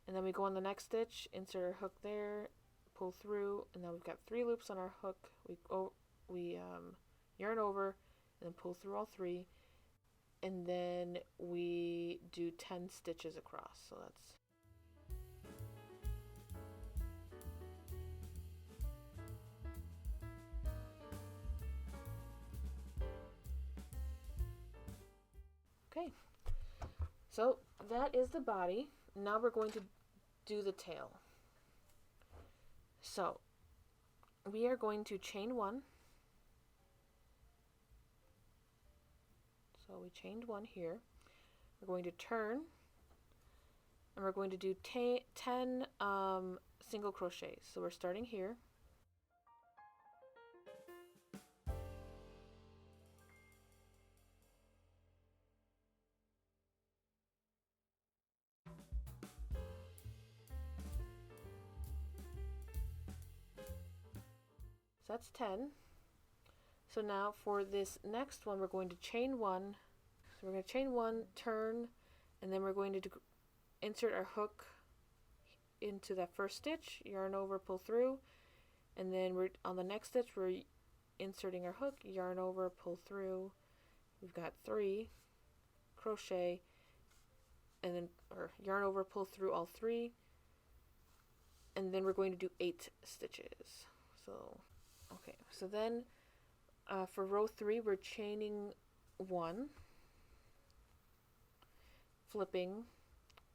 and then we go on the next stitch, insert our hook there, pull through, and now we've got 3 loops on our hook. We yarn over and then pull through all 3, and then we do 10 stitches across. So that's okay. So that is the body. Now we're going to do the tail. So we are going to chain 1. So we chained 1 here. We're going to turn, and we're going to do 10 single crochets. So we're starting here. So that's 10. So now for this next one, we're going to chain 1. So we're going to chain 1, turn, and then we're going to insert our hook into that first stitch, yarn over, pull through, and then we're on the next stitch, we're inserting our hook, yarn over, pull through. We've got 3 crochet, and then yarn over, pull through all 3, and then we're going to do 8 stitches. So okay, so then for row 3, we're chaining 1, flipping,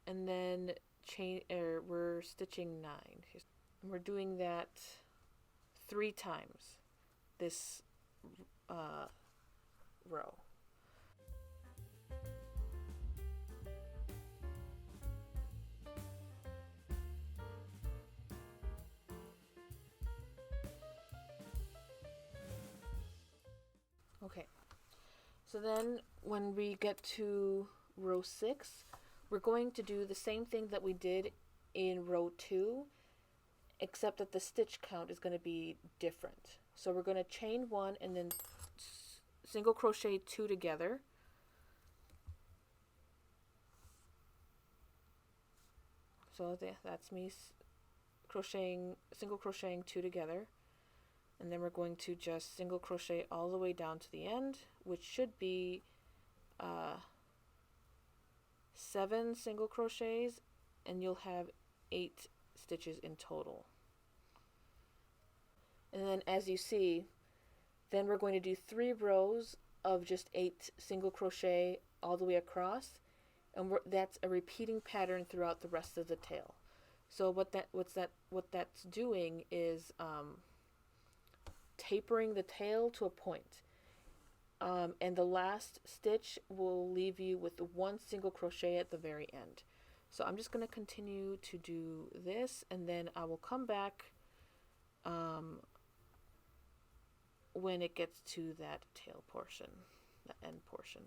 and then we're stitching 9. And we're doing that 3 times this row. Okay, so then when we get to row 6, we're going to do the same thing that we did in row 2, except that the stitch count is going to be different. So we're going to chain 1 and then single crochet 2 together. So that's me single crocheting 2 together, and then we're going to just single crochet all the way down to the end, which should be 7 single crochets, and you'll have 8 stitches in total. And then as you see, then we're going to do 3 rows of just 8 single crochet all the way across, and that's a repeating pattern throughout the rest of the tail. So what that's doing is tapering the tail to a point. And the last stitch will leave you with 1 single crochet at the very end. So I'm just going to continue to do this, and then I will come back when it gets to that tail portion, the end portion.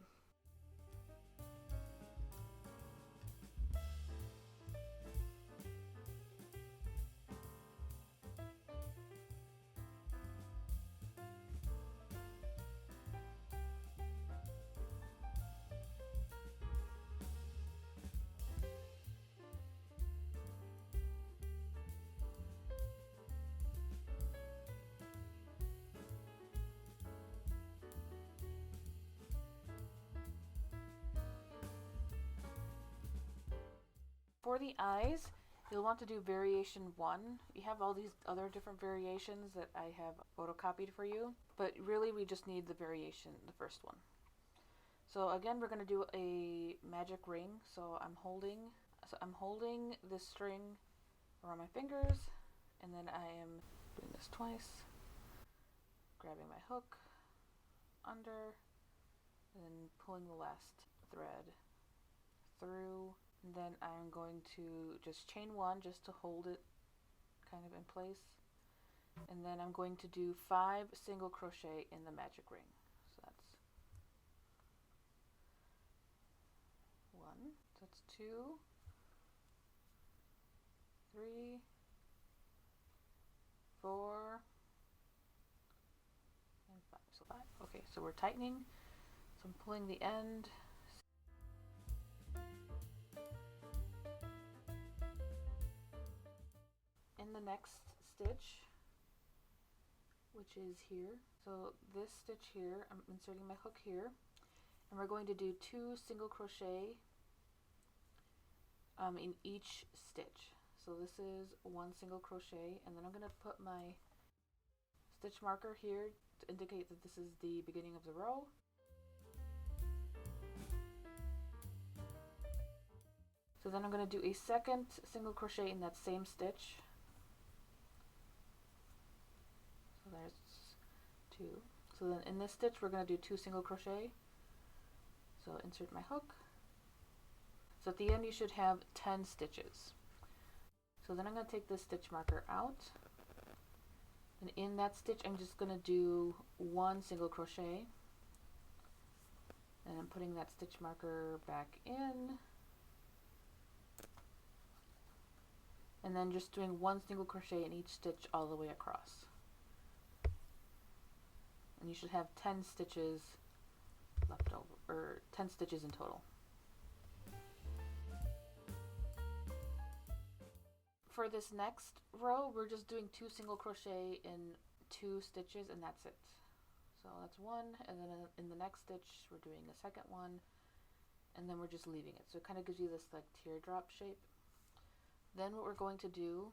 For the eyes, you'll want to do variation 1. You have all these other different variations that I have photocopied for you, but really we just need the variation, the first one. So again, we're going to do a magic ring. So I'm holding this string around my fingers, and then I am doing this twice, grabbing my hook under, and then pulling the last thread through. And then I'm going to just chain 1 just to hold it kind of in place. And then I'm going to do 5 single crochet in the magic ring. So that's 1, so that's 2, 3, 4, and 5. So 5. Okay, so we're tightening. So I'm pulling the end. In the next stitch, which is here, so this stitch here, I'm inserting my hook here, and we're going to do 2 single crochet in each stitch. So this is 1 single crochet, and then I'm going to put my stitch marker here to indicate that this is the beginning of the row. So then I'm going to do a second single crochet in that same stitch. So there's 2. So then in this stitch we're going to do 2 single crochet. So insert my hook. So at the end you should have 10 stitches. So then I'm going to take this stitch marker out, and in that stitch I'm just going to do 1 single crochet, and I'm putting that stitch marker back in, and then just doing 1 single crochet in each stitch all the way across. And you should have 10 stitches left over, or 10 stitches in total. For this next row, we're just doing 2 single crochet in 2 stitches, and that's it. So that's 1, and then in the next stitch we're doing a second one, and then we're just leaving it. So it kind of gives you this like teardrop shape. Then what we're going to do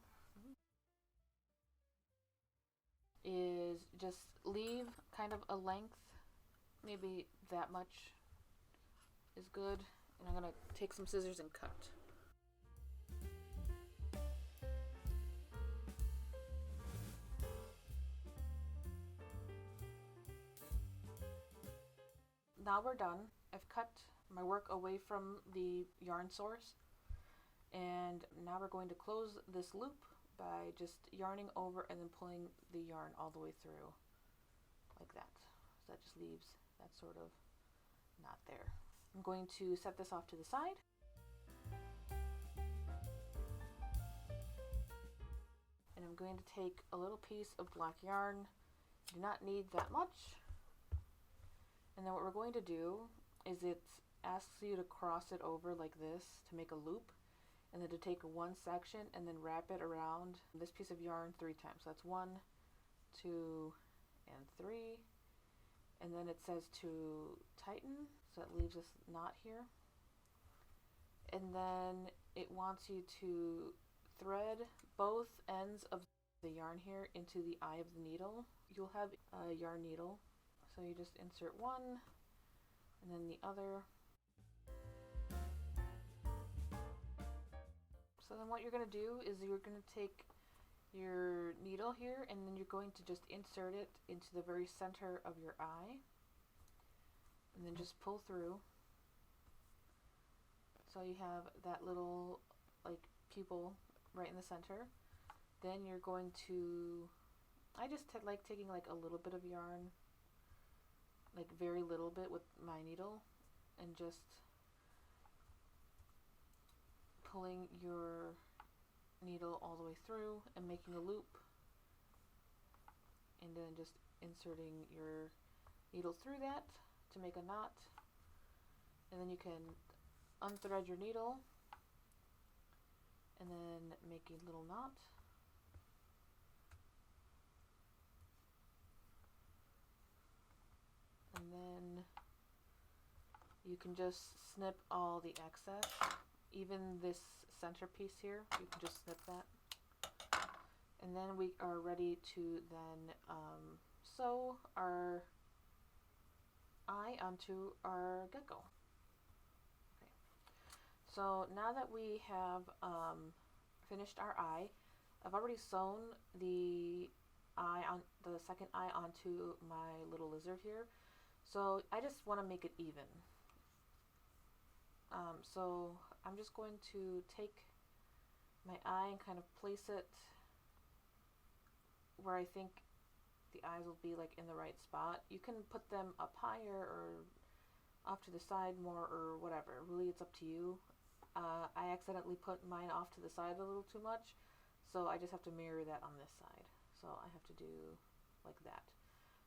is just leave kind of a length, maybe that much is good, and I'm going to take some scissors and cut. Now we're done. I've cut my work away from the yarn source, and now we're going to close this loop by just yarning over and then pulling the yarn all the way through like that. So that just leaves that sort of knot there. I'm going to set this off to the side. and I'm going to take a little piece of black yarn. You do not need that much. And then what we're going to do is it asks you to cross it over like this to make a loop, and then to take one section and then wrap it around this piece of yarn 3 times. So that's 1, 2, and 3. And then it says to tighten, so it leaves this knot here. And then it wants you to thread both ends of the yarn here into the eye of the needle. You'll have a yarn needle, so you just insert one and then the other. So then what you're going to do is you're going to take your needle here, and then you're going to just insert it into the very center of your eye, and then just pull through. So you have that little like pupil right in the center. Then you're going to, I just like taking like a little bit of yarn, like very little bit with my needle, and just pulling your needle all the way through and making a loop, and then just inserting your needle through that to make a knot. And then you can unthread your needle and then make a little knot. And then you can just snip all the excess. Even this center piece here, you can just snip that. And then we are ready to then sew our eye onto our gecko. Okay. So now that we have finished our eye, I've already sewn the eye on the second eye onto my little lizard here. So I just want to make it even. So I'm just going to take my eye and kind of place it where I think the eyes will be like in the right spot. You can put them up higher or off to the side more or whatever. Really, it's up to you. I accidentally put mine off to the side a little too much, so I just have to mirror that on this side. So I have to do like that.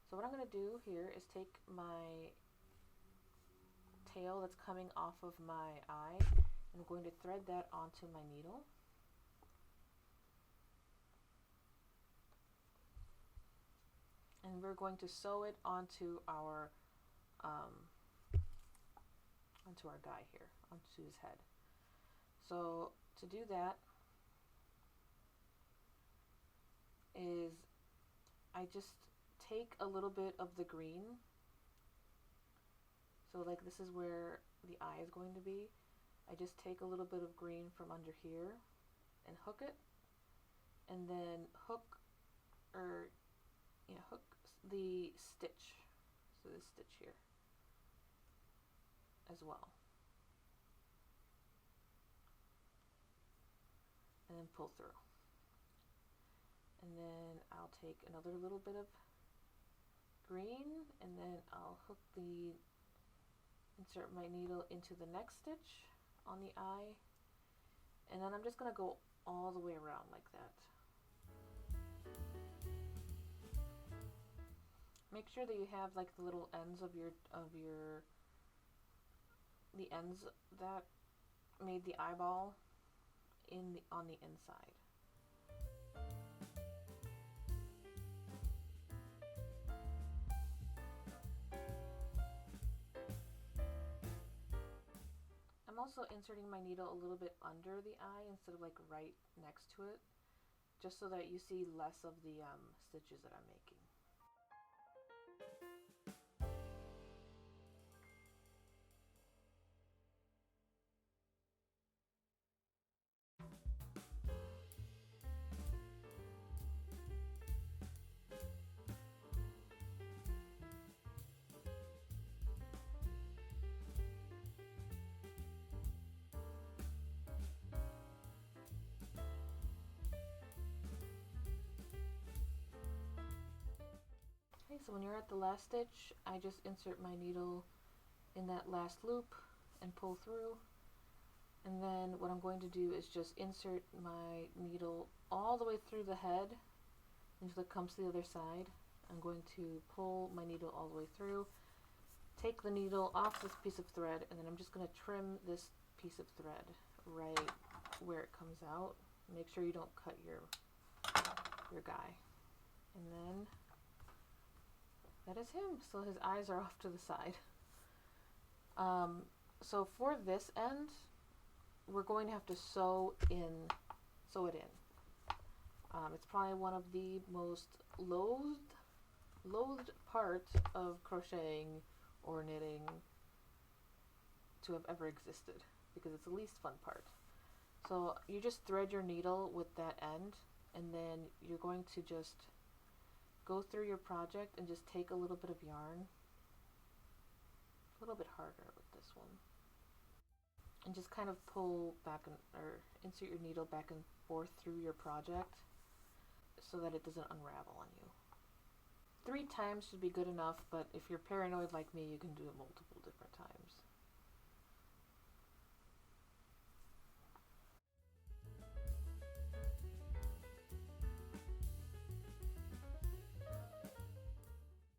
So what I'm going to do here is take my tail that's coming off of my eye, and I'm going to thread that onto my needle. And we're going to sew it onto our guy here, onto his head. So to do that is I just take a little bit of the green. So like this is where the eye is going to be. I just take a little bit of green from under here and hook it, and then hook the stitch, so this stitch here as well, and then pull through. And then I'll take another little bit of green, and then I'll insert my needle into the next stitch on the eye, and then I'm just going to go all the way around like that. Make sure that you have like the little ends of the ends that made the eyeball on the inside. I'm also inserting my needle a little bit under the eye instead of like right next to it, just so that you see less of the stitches that I'm making. Okay, so when you're at the last stitch, I just insert my needle in that last loop and pull through. And then what I'm going going to do is just insert my needle all the way through the head until it comes to the other side. I'm going to pull my needle all the way through, take the needle off this piece of thread, and then I'm just going to trim this piece of thread right where it comes out. Make sure you don't cut your guy. And then that is him. So his eyes are off to the side. So for this end, we're going to have to sew it in. It's probably one of the most loathed part of crocheting or knitting to have ever existed, because it's the least fun part. So you just thread your needle with that end, and then you're going to just go through your project and just take a little bit of yarn, a little bit harder with this one, and just kind of pull back or insert your needle back and forth through your project so that it doesn't unravel on you. 3 times should be good enough, but if you're paranoid like me, you can do it multiple different times.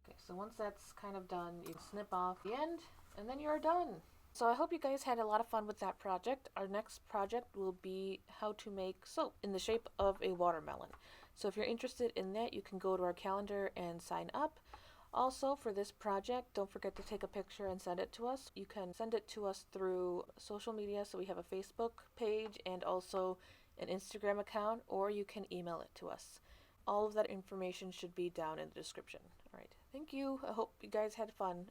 Okay, so once that's kind of done, you snip off the end, and then you're done. So I hope you guys had a lot of fun with that project. Our next project will be how to make soap in the shape of a watermelon. So if you're interested in that, you can go to our calendar and sign up. Also, for this project, don't forget to take a picture and send it to us. You can send it to us through social media, so we have a Facebook page and also an Instagram account, or you can email it to us. All of that information should be down in the description. All right, thank you. I hope you guys had fun.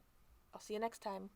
I'll see you next time.